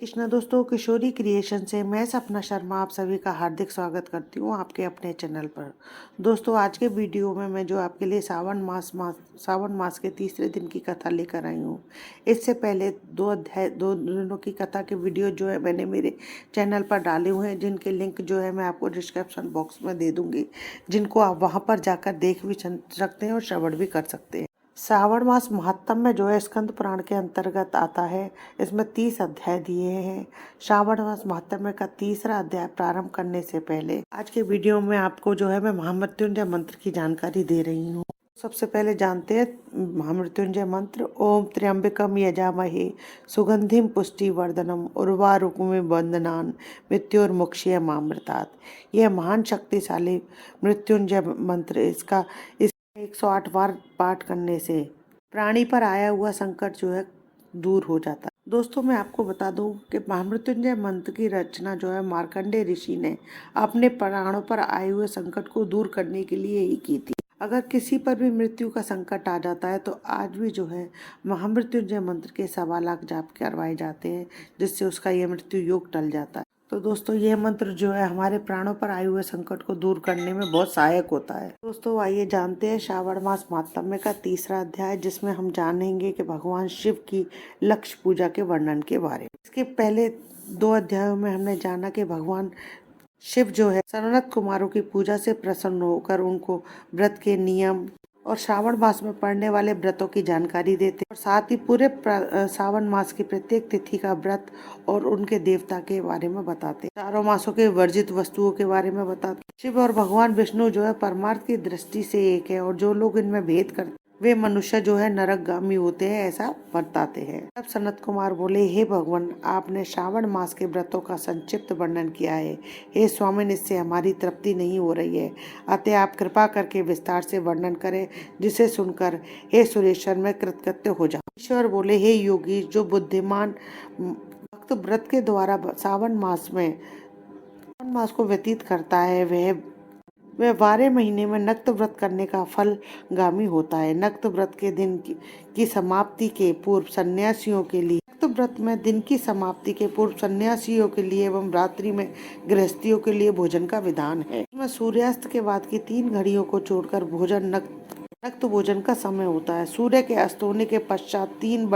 कृष्णा दोस्तों, किशोरी क्रिएशन से मैं सपना शर्मा आप सभी का हार्दिक स्वागत करती हूँ आपके अपने चैनल पर। दोस्तों, आज के वीडियो में मैं जो आपके लिए सावन मास के तीसरे दिन की कथा लेकर आई हूँ। इससे पहले दो दिनों की कथा के वीडियो जो है मैंने मेरे चैनल पर डाले हुए हैं, जिनके लिंक जो है मैं आपको डिस्क्रिप्शन बॉक्स में दे दूँगी, जिनको आप वहाँ पर जाकर देख भी सकते हैं और श्रवण भी कर सकते हैं। श्रावण मास महात्म में जो है स्कंद पुराण के अंतर्गत आता है। इसमें 30 अध्याय दिए हैं। श्रावण मास महात्म्य का तीसरा अध्याय प्रारंभ करने से पहले आज के वीडियो में आपको जो है मैं महामृत्युंजय मंत्र की जानकारी दे रही हूँ। सबसे पहले जानते हैं महामृत्युंजय मंत्र। ओम त्र्यंबकम यजामहे सुगंधिम पुष्टिवर्धनम उर्वारुकमिव बंधनान मृत्युर्मुक्षीयमामृतात्। यह महान शक्तिशाली मृत्युंजय मंत्र इसका 108 बार पाठ करने से प्राणी पर आया हुआ संकट जो है दूर हो जाता है। दोस्तों, मैं आपको बता दूं कि महामृत्युंजय मंत्र की रचना जो है मार्कंडेय ऋषि ने अपने प्राणों पर आए हुए संकट को दूर करने के लिए ही की थी। अगर किसी पर भी मृत्यु का संकट आ जाता है तो आज भी जो है महामृत्युंजय मंत्र के 1.25 लाख जाप करवाए जाते हैं, जिससे उसका यह मृत्यु योग टल जाता है। तो दोस्तों, यह मंत्र जो है हमारे प्राणों पर आए हुए संकट को दूर करने में बहुत सहायक होता है। दोस्तों, आइए जानते हैं श्रावण मास महात्म्य का तीसरा अध्याय, जिसमें हम जानेंगे कि भगवान शिव की लक्ष्य पूजा के वर्णन के बारे में। इसके पहले 2 अध्यायों में हमने जाना कि भगवान शिव जो है सनत कुमारों की पूजा से प्रसन्न होकर उनको व्रत के नियम और श्रावण मास में पड़ने वाले व्रतों की जानकारी देते और साथ ही पूरे श्रावण मास की प्रत्येक तिथि का व्रत और उनके देवता के बारे में बताते। चारों मासों के वर्जित वस्तुओं के बारे में बताते। शिव और भगवान विष्णु जो है परमार्थ की दृष्टि से एक है और जो लोग इनमें भेद करते वे मनुष्य जो है नरकगामी होते हैं, ऐसा बताते हैं। तब सनत कुमार बोले, हे भगवान, आपने श्रावण मास के व्रतों का संक्षिप्त वर्णन किया है। हे स्वामिन, इससे हमारी तृप्ति नहीं हो रही है, अतः आप कृपा करके विस्तार से वर्णन करें, जिसे सुनकर हे सुरेश्वर मैं कृतकृत्य हो जाऊं। ईश्वर बोले, हे योगी, जो बुद्धिमान भक्त व्रत के द्वारा श्रावण मास को व्यतीत करता है वह 12 महीने में नक्त व्रत करने का फल गामी होता है। नक्त व्रत के दिन की समाप्ति के पूर्व सन्यासियों के लिए एवं रात्रि में गृहस्थियों के लिए भोजन का विधान है। इसमें सूर्यास्त के बाद की 3 घड़ियों को छोड़कर भोजन नक्त भोजन का समय होता है। सूर्य के अस्त होने के पश्चात 3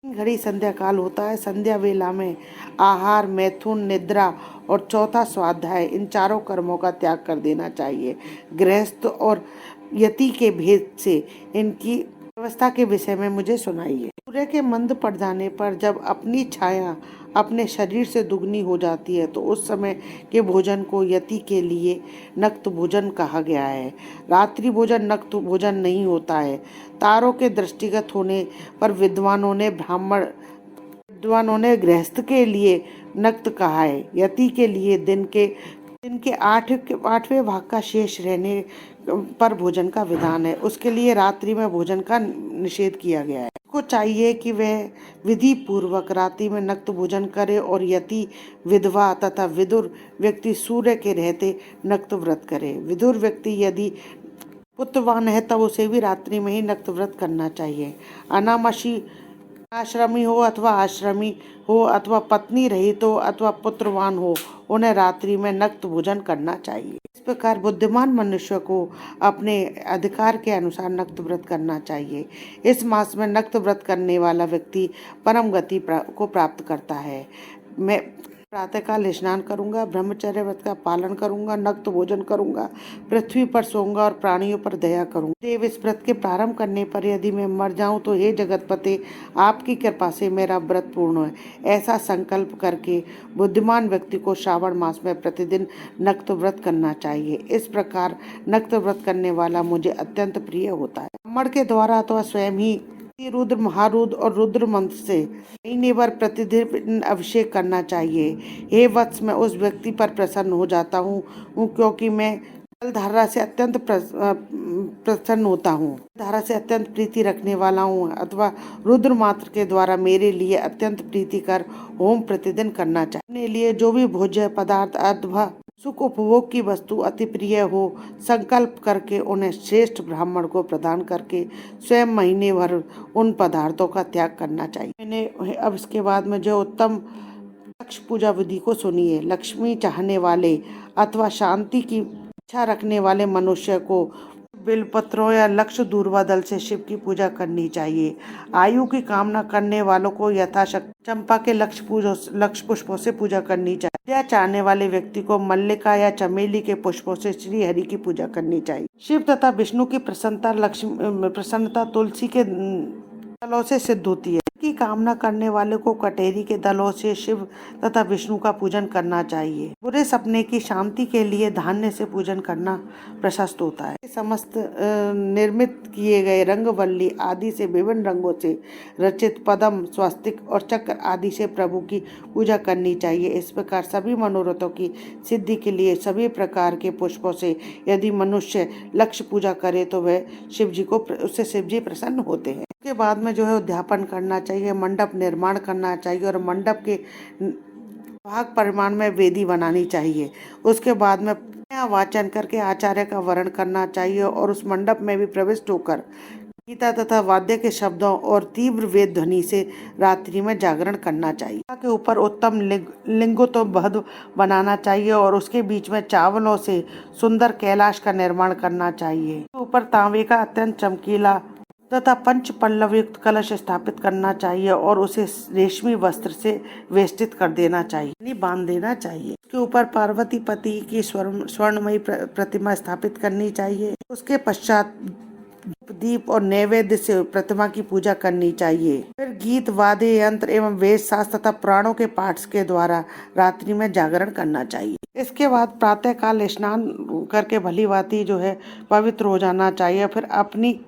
घड़ी संध्या काल होता है। संध्या वेला में आहार, मैथुन, निद्रा और चौथा स्वाध्याय, इन चारों कर्मों का त्याग कर देना चाहिए। गृहस्थ और यति के भेद से इनकी व्यवस्था के विषय में मुझे सुनाइए। सूर्य के मंद पड़ जाने पर जब अपनी छाया अपने शरीर से दुगनी हो जाती है तो उस समय के भोजन को यति के लिए नक्त भोजन कहा गया है। रात्रि भोजन नक्त भोजन नहीं होता है। तारों के दृष्टिगत होने पर विद्वानों ने गृहस्थ के लिए नक्त कहा है। यति के लिए दिन के 8वें भाग का शेष रहने पर भोजन का विधान है। उसके लिए रात्रि में भोजन का निषेध किया गया है। उसको चाहिए कि वह विधि पूर्वक रात्रि में नक्त भोजन करे और यति, विधवा तथा विदुर व्यक्ति सूर्य के रहते नक्त व्रत करे। विदुर व्यक्ति यदि पुत्रवान है तब उसे भी रात्रि में ही नक्त व्रत करना चाहिए। अनामशी आश्रमी हो अथवा पत्नी रहित हो अथवा पुत्रवान हो, उन्हें रात्रि में नक्त भोजन करना चाहिए। इस प्रकार बुद्धिमान मनुष्य को अपने अधिकार के अनुसार नक्त व्रत करना चाहिए। इस मास में नक्त व्रत करने वाला व्यक्ति परम गति को प्राप्त करता है। मैं प्रातःकाल स्नान करूंगा, ब्रह्मचर्य व्रत का पालन करूंगा, नक्त भोजन करूंगा, पृथ्वी पर सोऊंगा और प्राणियों पर दया करूंगा। देव, इस व्रत के प्रारंभ करने पर यदि मैं मर जाऊं तो हे जगतपते, आपकी कृपा से मेरा व्रत पूर्ण है। ऐसा संकल्प करके बुद्धिमान व्यक्ति को श्रावण मास में प्रतिदिन नक्त व्रत करना चाहिए। इस प्रकार नक्त व्रत करने वाला मुझे अत्यंत प्रिय होता है। ब्राह्मण के द्वारा अथवा स्वयं ही रुद्र, महारुद्र और रुद्र मंत्र से महीने भर प्रतिदिन अभिषेक करना चाहिए। हे वत्स, मैं उस व्यक्ति पर प्रसन्न हो जाता हूँ क्योंकि मैं जलधारा से अत्यंत प्रसन्न होता हूँ, धारा से अत्यंत प्रीति रखने वाला हूँ, अथवा रुद्र मंत्र के द्वारा मेरे लिए अत्यंत प्रीतिकर होम प्रतिदिन करना चाहिए। अपने लिए जो भी भोज्य पदार्थ अथवा सुख उपभोग की वस्तु अति प्रिय हो, संकल्प करके उन्हें श्रेष्ठ ब्राह्मण को प्रदान करके स्वयं महीने भर उन पदार्थों का त्याग करना चाहिए। मैंने अब इसके बाद में जो उत्तम लक्ष्य पूजा विधि को सुनिए। लक्ष्मी चाहने वाले अथवा शांति की इच्छा रखने वाले मनुष्य को बेलपत्रों या लक्ष्य दूर्वा दल से शिव की पूजा करनी चाहिए। आयु की कामना करने वालों को यथाशक्ति चंपा के लक्ष्य पुष्पों से पूजा करनी चाहिए। विद्या चाहने वाले व्यक्ति को मल्लिका या चमेली के पुष्पों से श्री हरि की पूजा करनी चाहिए। शिव तथा विष्णु की प्रसन्नता तुलसी के दलों से सिद्ध होती है। की कामना करने वाले को कटेरी के दलों से शिव तथा विष्णु का पूजन करना चाहिए। बुरे सपने की शांति के लिए धान्य से पूजन करना प्रशस्त होता है। समस्त निर्मित किए गए रंगवल्ली आदि से विभिन्न रंगों से रचित पद्म, स्वस्तिक और चक्र आदि से प्रभु की पूजा करनी चाहिए। इस प्रकार सभी मनोरथों की सिद्धि के लिए सभी प्रकार के पुष्पों से यदि मनुष्य लक्ष्य पूजा करे तो वह उससे शिव जी प्रसन्न होते हैं। उसके बाद में जो है उद्यापन करना चाहिए, मंडप निर्माण करना चाहिए और मंडप के भाग परिमाण में वेदी बनानी चाहिए। उसके बाद में वाचन करके आचार्य का वर्ण करना चाहिए और उस मंडप में भी प्रविष्ट होकर गीता तथा वाद्य के शब्दों और तीव्र वेद ध्वनि से रात्रि में जागरण करना चाहिए। के ऊपर उत्तम लिंगोत्तम बनाना चाहिए और उसके बीच में चावलों से सुंदर कैलाश का निर्माण करना चाहिए। ऊपर तांबे का अत्यंत चमकीला तथा पंच पल्लव युक्त कलश स्थापित करना चाहिए और उसे रेशमी वस्त्र से वेष्टित कर देना चाहिए, यानी बांध देना चाहिए। उसके ऊपर पार्वती पति की स्वर्णमयी प्रतिमा स्थापित करनी चाहिए। उसके पश्चात दीप और नैवेद्य से प्रतिमा की पूजा करनी चाहिए। फिर गीत, वाद्य यंत्र एवं वेद शास्त्र तथा पुराणों के पाठ के द्वारा रात्रि में जागरण करना चाहिए। इसके बाद प्रातः काल स्नान करके भली भांति जो है पवित्र हो जाना चाहिए। फिर अपनी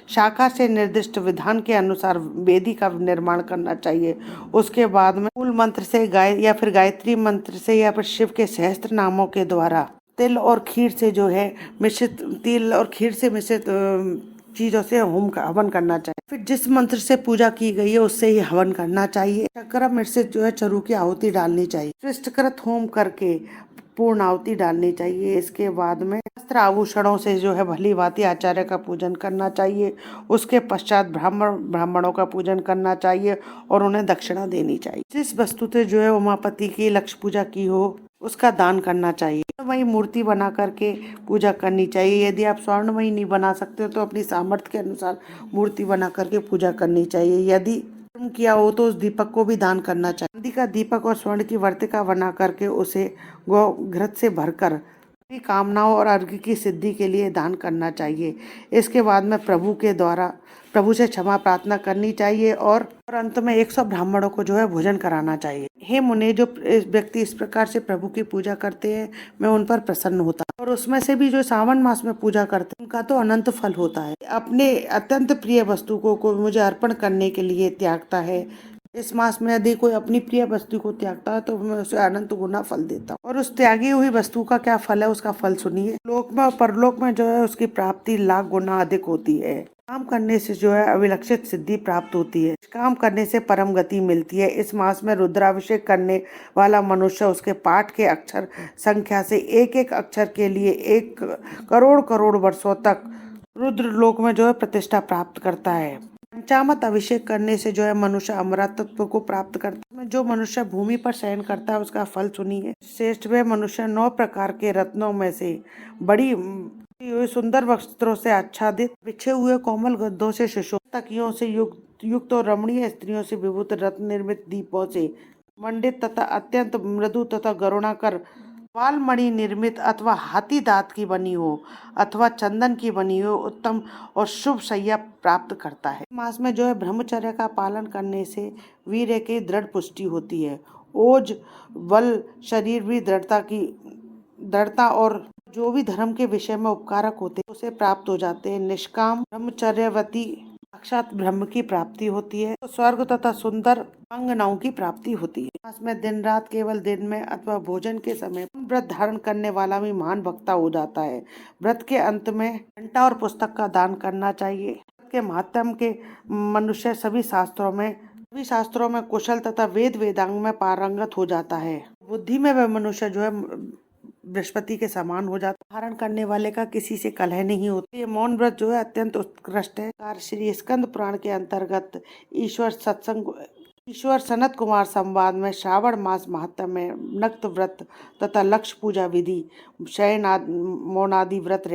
शाखा से निर्दिष्ट विधान के अनुसार वेदी का निर्माण करना चाहिए। उसके बाद में मूल मंत्र से गायत्री मंत्र से या फिर शिव के सहस्त्र नामों के द्वारा तिल और खीर से मिश्रित चीजों से हवन करना चाहिए। फिर जिस मंत्र से पूजा की गई है उससे ही हवन करना चाहिए। शर्करा मिर्च से जो है चरु की आहुति डालनी चाहिए। सृष्टकृत होम करके पूर्ण आहुति डालनी चाहिए। इसके बाद में वस्त्र आभूषणों से जो है भली भांति आचार्य का पूजन करना चाहिए। उसके पश्चात ब्राह्मणों का पूजन करना चाहिए और उन्हें दक्षिणा देनी चाहिए। जिस वस्तु से जो है उमापति की लक्ष्य पूजा की हो उसका दान करना चाहिए। स्वर्णमयी मूर्ति बना करके पूजा करनी चाहिए। यदि आप स्वर्णमयी नहीं बना सकते तो अपनी सामर्थ्य के अनुसार मूर्ति बना करके पूजा करनी चाहिए। यदि किया हो तो उस दीपक को भी दान करना चाहिए। चांदी का दीपक और स्वर्ण की वर्तिका बना करके उसे गौ घृत से भरकर अपनी कामनाओं और अर्घ्य की सिद्धि के लिए दान करना चाहिए। इसके बाद में प्रभु से क्षमा प्रार्थना करनी चाहिए और अंत में 100 ब्राह्मणों को जो है भोजन कराना चाहिए। हे मुने, जो व्यक्ति इस प्रकार से प्रभु की पूजा करते हैं मैं उन पर प्रसन्न होता और उसमें से भी जो सावन मास में पूजा करते हैं उनका तो अनंत फल होता है। अपने अत्यंत प्रिय वस्तु को मुझे अर्पण करने के लिए त्यागता है। इस मास में यदि कोई अपनी प्रिय वस्तु को त्यागता है तो मैं उसे अनंत गुना फल देता हूँ। और उस त्यागी हुई वस्तु का क्या फल है उसका फल सुनिए। लोक में और परलोक में जो है उसकी प्राप्ति लाख गुना अधिक होती है। काम करने से जो है अविलक्षित सिद्धि प्राप्त होती है। काम करने से परम गति मिलती है। इस मास में रुद्राभिषेक करने वाला मनुष्य उसके पाठ के अक्षर संख्या से एक एक अक्षर के लिए 1 करोड़ करोड़ वर्षों तक रुद्र लोक में जो है प्रतिष्ठा प्राप्त करता है। पंचामत अभिषेक करने से जो है मनुष्य अमरत्व को प्राप्त करता है। जो मनुष्य भूमि पर शयन करता है उसका फल सुनिए। श्रेष्ठ वह मनुष्य 9 प्रकार के रत्नों में से बड़ी सुंदर वस्त्रों से आच्छादित, बिछे हुए कोमल गद्दों से सुशोभित, तकियों से युक्त और रमणीय स्त्रियों से विभूत रत्न निर्मित दीपों से मंडित तथा अत्यंत मृदु तथा गरुणाकर वालमणि निर्मित अथवा हाथी दांत की बनी हो अथवा चंदन की बनी हो उत्तम और शुभ शैया प्राप्त करता है। मास में जो है ब्रह्मचर्य का पालन करने से वीर्य की दृढ़ पुष्टि होती है। ओज बल शरीर भी दृढ़ता और जो भी धर्म के विषय में उपकारक होते हैं उसे प्राप्त हो जाते हैं। निष्काम ब्रह्मचर्यवती साक्षात ब्रह्म की प्राप्ति होती है। तो स्वर्ग तथा सुंदर अंगनाओं की प्राप्ति होती है। मास में दिन रात केवल दिन में अथवा भोजन के समय व्रत धारण करने वाला भी महान वक्ता हो जाता है। व्रत के अंत में घंटा और पुस्तक का दान करना चाहिए। व्रत के महात्म के मनुष्य सभी शास्त्रों में कुशल तथा वेदांग में पारंगत हो जाता है। बुद्धि में वह मनुष्य जो है बृहस्पति के समान हो जाता है। धारण करने वाले का किसी से कलह नहीं होती। ये मौन व्रत जो है अत्यंत उत्कृष्ट है। कार्य श्री स्कंद पुराण के अंतर्गत ईश्वर सनत कुमार संवाद में श्रावण मास महत्व में नक्त व्रत तथा लक्ष्य पूजा विधि शयन मौनादि व्रत